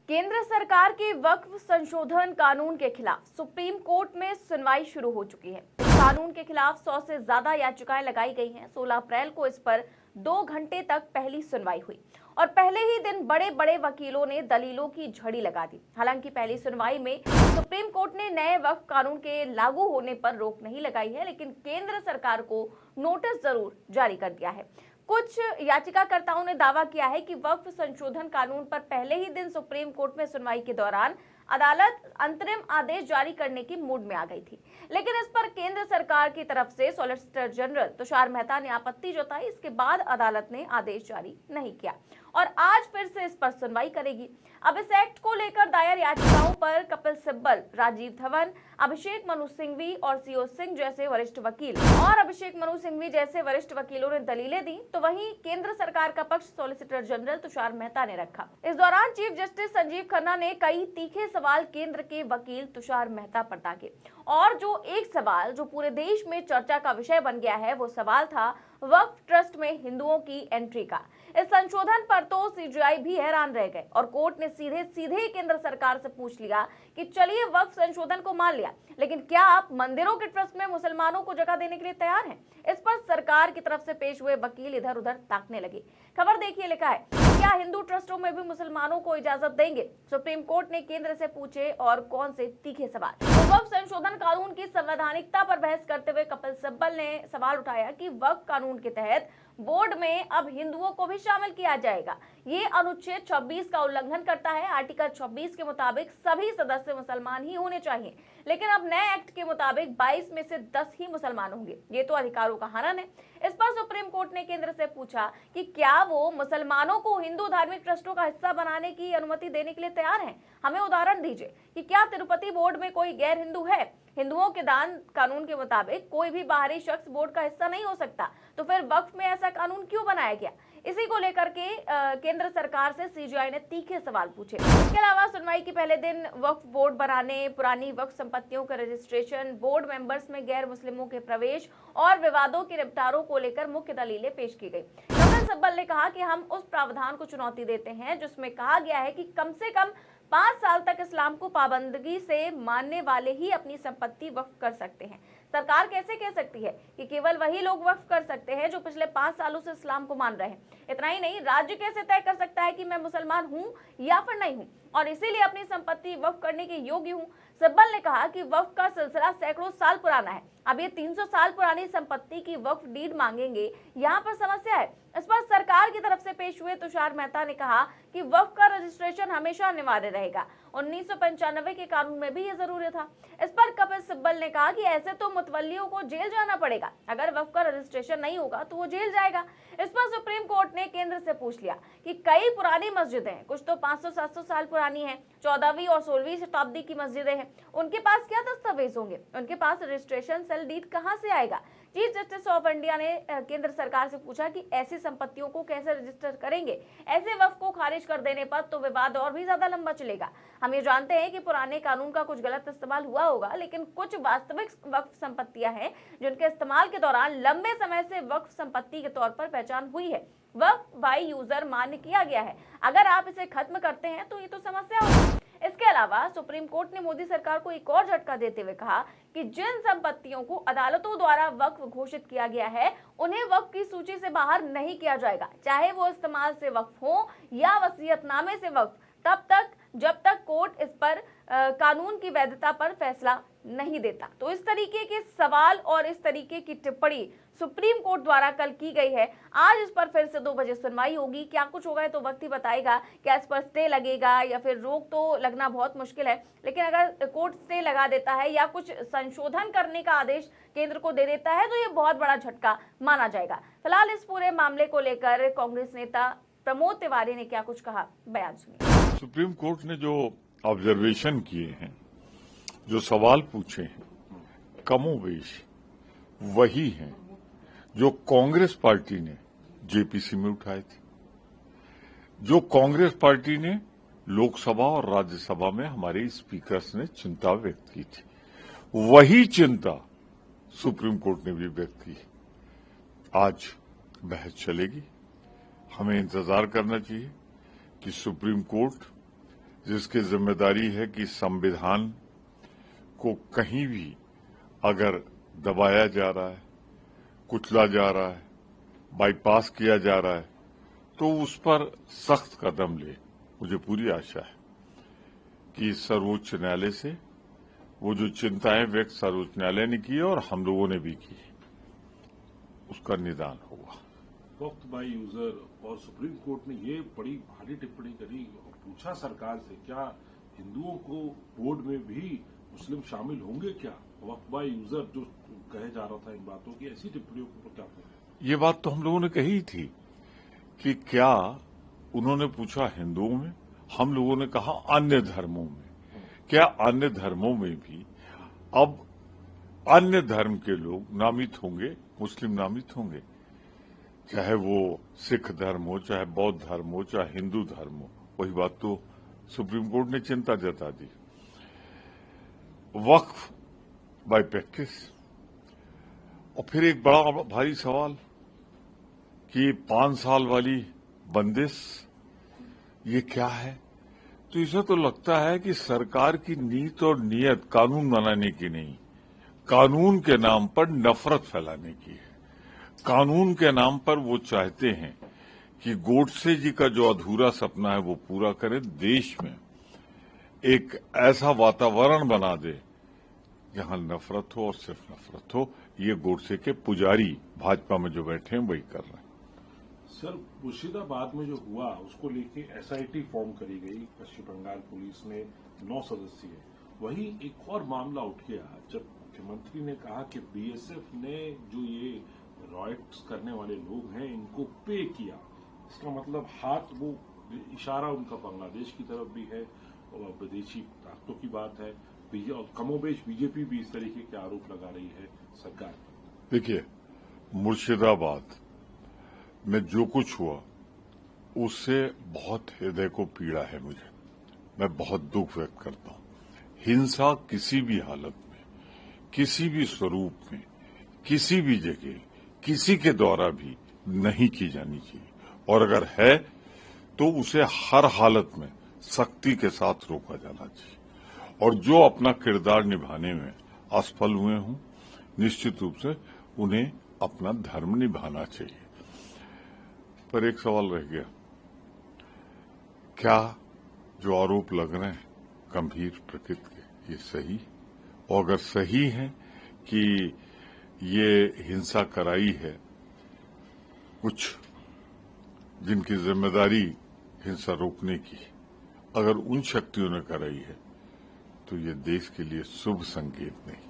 केंद्र सरकार के वक्फ संशोधन कानून के खिलाफ सुप्रीम कोर्ट में सुनवाई शुरू हो चुकी है। इस कानून के खिलाफ 100 से ज्यादा याचिकाएं लगाई गई हैं। 16 अप्रैल को इस पर 2 घंटे तक पहली सुनवाई हुई और पहले ही दिन बड़े बड़े वकीलों ने दलीलों की झड़ी लगा दी। हालांकि पहली सुनवाई में सुप्रीम कोर्ट ने नए वक्फ कानून के लागू होने पर रोक नहीं लगाई है, लेकिन केंद्र सरकार को नोटिस जरूर जारी कर दिया है। कुछ याचिकाकर्ताओं ने दावा किया है कि वक्फ संशोधन कानून पर पहले ही दिन सुप्रीम कोर्ट में सुनवाई के दौरान अदालत अंतरिम आदेश जारी करने की मूड में आ गई थी, लेकिन इस पर केंद्र सरकार की तरफ से सॉलिसिटर जनरल तुषार मेहता ने आपत्ति जताई। इसके बाद अदालत ने आदेश जारी नहीं किया और आज फिर से इस पर सुनवाई करेगी। अब इस एक्ट को लेकर दायर याचिकाओं पर कपिल सिब्बल, राजीव धवन, अभिषेक मनु सिंघवी और सीओ सिंह जैसे वरिष्ठ वकीलों ने दलीलें दी, तो वहीं केंद्र सरकार का पक्ष सॉलिसिटर जनरल तुषार मेहता ने रखा। इस दौरान चीफ जस्टिस संजीव खन्ना ने कई तीखे सवाल केंद्र के वकील तुषार मेहता पर दागे और जो एक सवाल जो पूरे देश में चर्चा का विषय बन गया है, वो सवाल था वक्फ ट्रस्ट में हिंदुओं की एंट्री का। इस संशोधन पर तो सीजीआई भी हैरान रह गए और कोर्ट ने सीधे केंद्र सरकार से पूछ लिया कि चलिए वक्फ संशोधन को मान लिया, लेकिन क्या आप मंदिरों के ट्रस्ट में मुसलमानों को जगह देने के लिए तैयार हैं? इस पर सरकार की तरफ से पेश हुए वकील इधर उधर ताकने लगे। खबर देखिए, लिखा है क्या हिंदू ट्रस्टों में भी मुसलमानों को इजाजत देंगे? सुप्रीम कोर्ट ने केंद्र से पूछे और कौन से तीखे सवाल। वक्फ संशोधन कानून की संवैधानिकता पर बहस करते हुए कपिल सिब्बल ने सवाल उठाया कि वक्फ कानून के तहत बोर्ड में अब हिंदुओं को भी शामिल किया जाएगा। ये अनुच्छेद 26 का उल्लंघन करता है। आर्टिकल 26 के मुताबिक सभी सदस्य मुसलमान ही होने चाहिए, लेकिन अब नए एक्ट के मुताबिक 22 में से 10 ही मुसलमान होंगे। ये तो अधिकारों का हनन है। इस पर सुप्रीम कोर्ट ने केंद्र से पूछा कि क्या वो मुसलमानों को हिंदू धार्मिक ट्रस्टों का हिस्सा बनाने की अनुमति देने के लिए तैयार हैं? हमें उदाहरण दीजिए कि क्या तिरुपति बोर्ड में कोई गैर हिंदू है? हिंदुओं के दान कानून के मुताबिक कोई भी बाहरी शख्स बोर्ड का हिस्सा नहीं हो सकता, तो फिर वक्फ में ऐसा कानून क्यों बनाया गया? इसी को लेकर के केंद्र सरकार से सीजीआई ने तीखे सवाल पूछे। इसके अलावा सुनवाई के पहले दिन वक्फ बोर्ड बनाने, पुरानी वक्फ संपत्तियों का रजिस्ट्रेशन, बोर्ड मेंबर्स में गैर मुस्लिमों के प्रवेश और विवादों के निपटारों को लेकर मुख्य दलीलें पेश की गई। कपिल सिब्बल ने कहा कि हम उस प्रावधान को चुनौती देते हैं जिसमें कहा गया है कि कम से कम 5 साल तक इस्लाम को पाबंदगी से मानने वाले ही अपनी संपत्ति वक्फ कर सकते हैं। सरकार कैसे कह सकती है कि केवल वही लोग वक्फ कर सकते हैं जो पिछले 5 सालों से इस्लाम को मान रहे हैं? इतना ही नहीं, राज्य कैसे तय कर सकता है कि मैं मुसलमान हूं या फिर नहीं हूं और इसीलिए अपनी संपत्ति वक्फ करने के योग्य हूं? सिब्बल ने कहा कि वक्फ का सिलसिला सैकड़ों साल पुराना है। अब ये 300 साल पुरानी संपत्ति की वक्फ डीड मांगेंगे, यहाँ पर समस्या है। इस पर सरकार की तरफ से पेश हुए तुषार मेहता ने कहा कि वक्फ का रजिस्ट्रेशन हमेशा अनिवार्य रहेगा। 1995 के कानून में भी ये जरूरी था। इस पर कपिल सिब्बल ने कहा कि ऐसे तो मुतवल्लियों को जेल जाना पड़ेगा, अगर वक्फ का रजिस्ट्रेशन नहीं होगा तो वो जेल जाएगा। इस पर सुप्रीम कोर्ट ने केंद्र से पूछ लिया कि कई पुरानी मस्जिदें हैं, कुछ तो 500-700 साल पुरानी हैं, 14वीं और 16वीं शताब्दी की मस्जिदें हैं, उनके पास क्या दस्तावेज होंगे? उनके पास रजिस्ट्रेशन सेल डीड कहां से आएगा? चीफ जस्टिस ऑफ इंडिया ने केंद्र सरकार से पूछा कि ऐसी संपत्तियों को कैसे रजिस्टर करेंगे? ऐसे वक्फ को खारिज कर देने पर तो विवाद और भी ज्यादा लंबा चलेगा। हम ये जानते हैं कि पुराने कानून का कुछ गलत इस्तेमाल हुआ होगा, लेकिन कुछ वास्तविक वक्फ संपत्तियां हैं जिनके इस्तेमाल के दौरान लंबे समय से वक्फ संपत्ति के तौर पर पहचान हुई है, वक्फ बाय यूजर मान्य किया गया है। अगर आप इसे खत्म करते हैं तो ये तो समस्या होगी। इसके अलावा सुप्रीम कोर्ट ने मोदी सरकार को एक और झटका देते हुए कहा कि जिन संपत्तियों को अदालतों द्वारा वक्फ घोषित किया गया है, उन्हें वक्फ की सूची से बाहर नहीं किया जाएगा, चाहे वो इस्तेमाल से वक्फ हो या वसीयतनामे से वक्फ, तब तक जब तक कोर्ट इस पर कानून की वैधता पर फैसला नहीं देता। तो इस तरीके के सवाल और इस तरीके की टिप्पणी सुप्रीम कोर्ट द्वारा कल की गई है। आज इस पर फिर से 2 बजे सुनवाई होगी। क्या कुछ होगा तो वक्त ही बताएगा। क्या इस पर स्टे लगेगा या फिर रोक तो लगना बहुत मुश्किल है, लेकिन अगर कोर्ट स्टे लगा देता है या कुछ संशोधन करने का आदेश केंद्र को दे देता है तो ये बहुत बड़ा झटका माना जाएगा। फिलहाल इस पूरे मामले को लेकर कांग्रेस नेता प्रमोद तिवारी ने क्या कुछ कहा, बयान सुनिए। सुप्रीम कोर्ट ने जो ऑब्जर्वेशन किए हैं, जो सवाल पूछे हैं, कमोबेश वही हैं जो कांग्रेस पार्टी ने जेपीसी में उठाए थे, जो कांग्रेस पार्टी ने लोकसभा और राज्यसभा में हमारे स्पीकर्स ने चिंता व्यक्त की थी, वही चिंता सुप्रीम कोर्ट ने भी व्यक्त की। आज बहस चलेगी। हमें इंतजार करना चाहिए कि सुप्रीम कोर्ट जिसकी जिम्मेदारी है कि संविधान को कहीं भी अगर दबाया जा रहा है, कुचला जा रहा है, बाईपास किया जा रहा है, तो उस पर सख्त कदम ले। मुझे पूरी आशा है कि सर्वोच्च न्यायालय से वो जो चिंताएं व्यक्त सर्वोच्च न्यायालय ने की है और हम लोगों ने भी की, उसका निदान होगा। वक्त बाय यूजर और सुप्रीम कोर्ट ने ये बड़ी भारी टिप्पणी करी और पूछा सरकार से, क्या हिंदुओं को बोर्ड में भी मुस्लिम शामिल होंगे क्या? वक्त बाय यूजर जो कहे जा रहा था इन बातों की, ऐसी टिप्पणियों को क्या करें? ये बात तो हम लोगों ने कही थी कि क्या उन्होंने पूछा हिंदुओं में, हम लोगों ने कहा अन्य धर्मों में। क्या अन्य धर्मों में भी अब अन्य धर्म के लोग नामित होंगे, मुस्लिम नामित होंगे, चाहे वो सिख धर्म हो, चाहे बौद्ध धर्म हो, चाहे हिंदू धर्म हो। वही बात तो सुप्रीम कोर्ट ने चिंता जता दी। वक्फ बाय प्रैक्टिस, और फिर एक बड़ा भारी सवाल कि 5 साल वाली बंदिश ये क्या है? तो इसे तो लगता है कि सरकार की नीत और नियत कानून बनाने की नहीं, कानून के नाम पर नफरत फैलाने की है। कानून के नाम पर वो चाहते हैं कि गोडसे जी का जो अधूरा सपना है वो पूरा करें, देश में एक ऐसा वातावरण बना दे जहां नफरत हो और सिर्फ नफरत हो। ये गोडसे के पुजारी भाजपा में जो बैठे हैं वही कर रहे हैं। सर, मुर्शिदाबाद में जो हुआ उसको लेके एसआईटी फॉर्म करी गई, पश्चिम बंगाल पुलिस ने 9 सदस्यीय। वहीं एक और मामला उठ गया जब मुख्यमंत्री ने कहा कि बीएसएफ ने जो ये रॉयट्स करने वाले लोग हैं इनको पे किया। इसका मतलब हाथ, वो इशारा उनका बांग्लादेश की तरफ भी है और विदेशी ताकतों की बात है। और कमोबेश बीजेपी भी इस तरीके के आरोप लगा रही है सरकार पर। देखिए, मुर्शिदाबाद में जो कुछ हुआ उससे बहुत हृदय को पीड़ा है मुझे। मैं बहुत दुख व्यक्त करता हूं। हिंसा किसी भी हालत में, किसी भी स्वरूप में, किसी भी जगह, किसी के द्वारा भी नहीं की जानी चाहिए, और अगर है तो उसे हर हालत में सख्ती के साथ रोका जाना चाहिए। और जो अपना किरदार निभाने में असफल हुए हों, निश्चित रूप से उन्हें अपना धर्म निभाना चाहिए। पर एक सवाल रह गया, क्या जो आरोप लग रहे हैं गंभीर प्रकृति के, ये सही? और अगर सही है कि ये हिंसा कराई है कुछ जिनकी जिम्मेदारी हिंसा रोकने की, अगर उन शक्तियों ने कराई है तो ये देश के लिए शुभ संकेत नहीं।